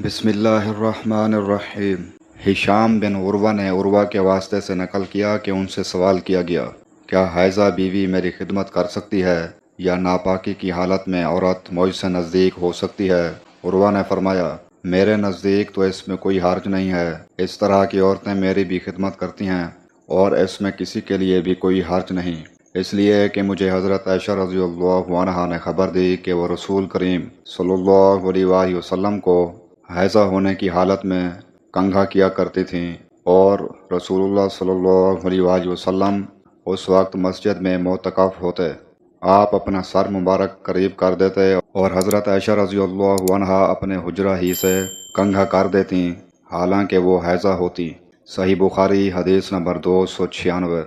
بسم اللہ الرحمن الرحیم۔ ہشام بن عروہ نے عروہ کے واسطے سے نقل کیا کہ ان سے سوال کیا گیا، کیا حائضہ بیوی میری خدمت کر سکتی ہے یا ناپاکی کی حالت میں عورت مجھ سے نزدیک ہو سکتی ہے؟ عروہ نے فرمایا، میرے نزدیک تو اس میں کوئی حرج نہیں ہے، اس طرح کی عورتیں میری بھی خدمت کرتی ہیں اور اس میں کسی کے لیے بھی کوئی حرج نہیں، اس لیے کہ مجھے حضرت عائشہ رضی اللہ عنہا نے خبر دی کہ وہ رسول کریم صلی اللہ علیہ وآلہ وسلم کو حائضہ ہونے کی حالت میں کنگھا کیا کرتی تھیں، اور رسول اللہ صلی اللہ علیہ وآلہ وسلم اس وقت مسجد میں معتکف ہوتے۔ آپ اپنا سر مبارک قریب کر دیتے اور حضرت عائشہ رضی اللہ عنہا اپنے حجرہ ہی سے کنگھا کر دیتی حالانکہ وہ حائضہ ہوتی۔ صحیح بخاری حدیث نمبر 296۔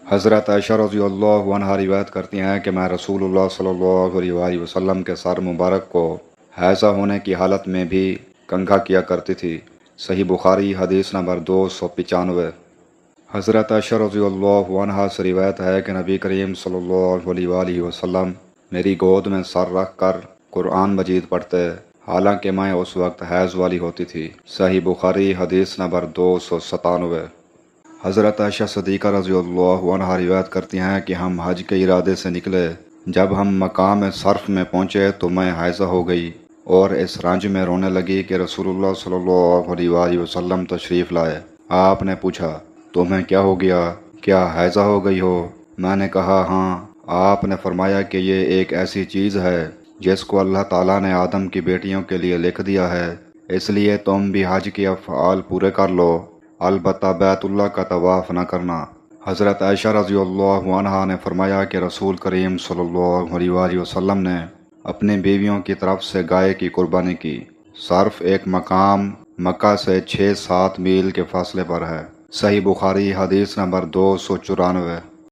حضرت عائشہ رضی اللہ عنہا روایت کرتی ہیں کہ میں رسول اللہ صلی اللہ علیہ وآلہ وسلم کے سر مبارک کو حائضہ ہونے کی حالت میں بھی کنگھا کیا کرتی تھی۔ صحیح بخاری حدیث نمبر 295۔ حضرت عائشہ رضی اللہ عنہا سے روایت ہے کہ نبی کریم صلی اللہ علیہ وآلہ وسلم میری گود میں سر رکھ کر قرآن مجید پڑھتے حالانکہ میں اس وقت حیض والی ہوتی تھی۔ صحیح بخاری حدیث نمبر 297۔ حضرت عائشہ صدیقہ رضی اللہ عنہا روایت کرتی ہیں کہ ہم حج کے ارادے سے نکلے، جب ہم مقام صرف میں پہنچے تو میں حائضہ ہو گئی اور اس رنج میں رونے لگی کہ رسول اللہ صلی اللہ علیہ وآلہ وسلم تشریف لائے۔ آپ نے پوچھا، تمہیں کیا ہو گیا؟ کیا حائضہ ہو گئی ہو؟ میں نے کہا ہاں۔ آپ نے فرمایا کہ یہ ایک ایسی چیز ہے جس کو اللہ تعالیٰ نے آدم کی بیٹیوں کے لیے لکھ دیا ہے، اس لیے تم بھی حج کے افعال پورے کر لو، البتہ بیت اللہ کا طواف نہ کرنا۔ حضرت عائشہ رضی اللہ عنہا نے فرمایا کہ رسول کریم صلی اللہ علیہ وآلہ وسلم نے اپنی بیویوں کی طرف سے گائے کی قربانی کی۔ صرف ایک مقام مکہ سے 6-7 میل کے فاصلے پر ہے۔ صحیح بخاری حدیث نمبر 294۔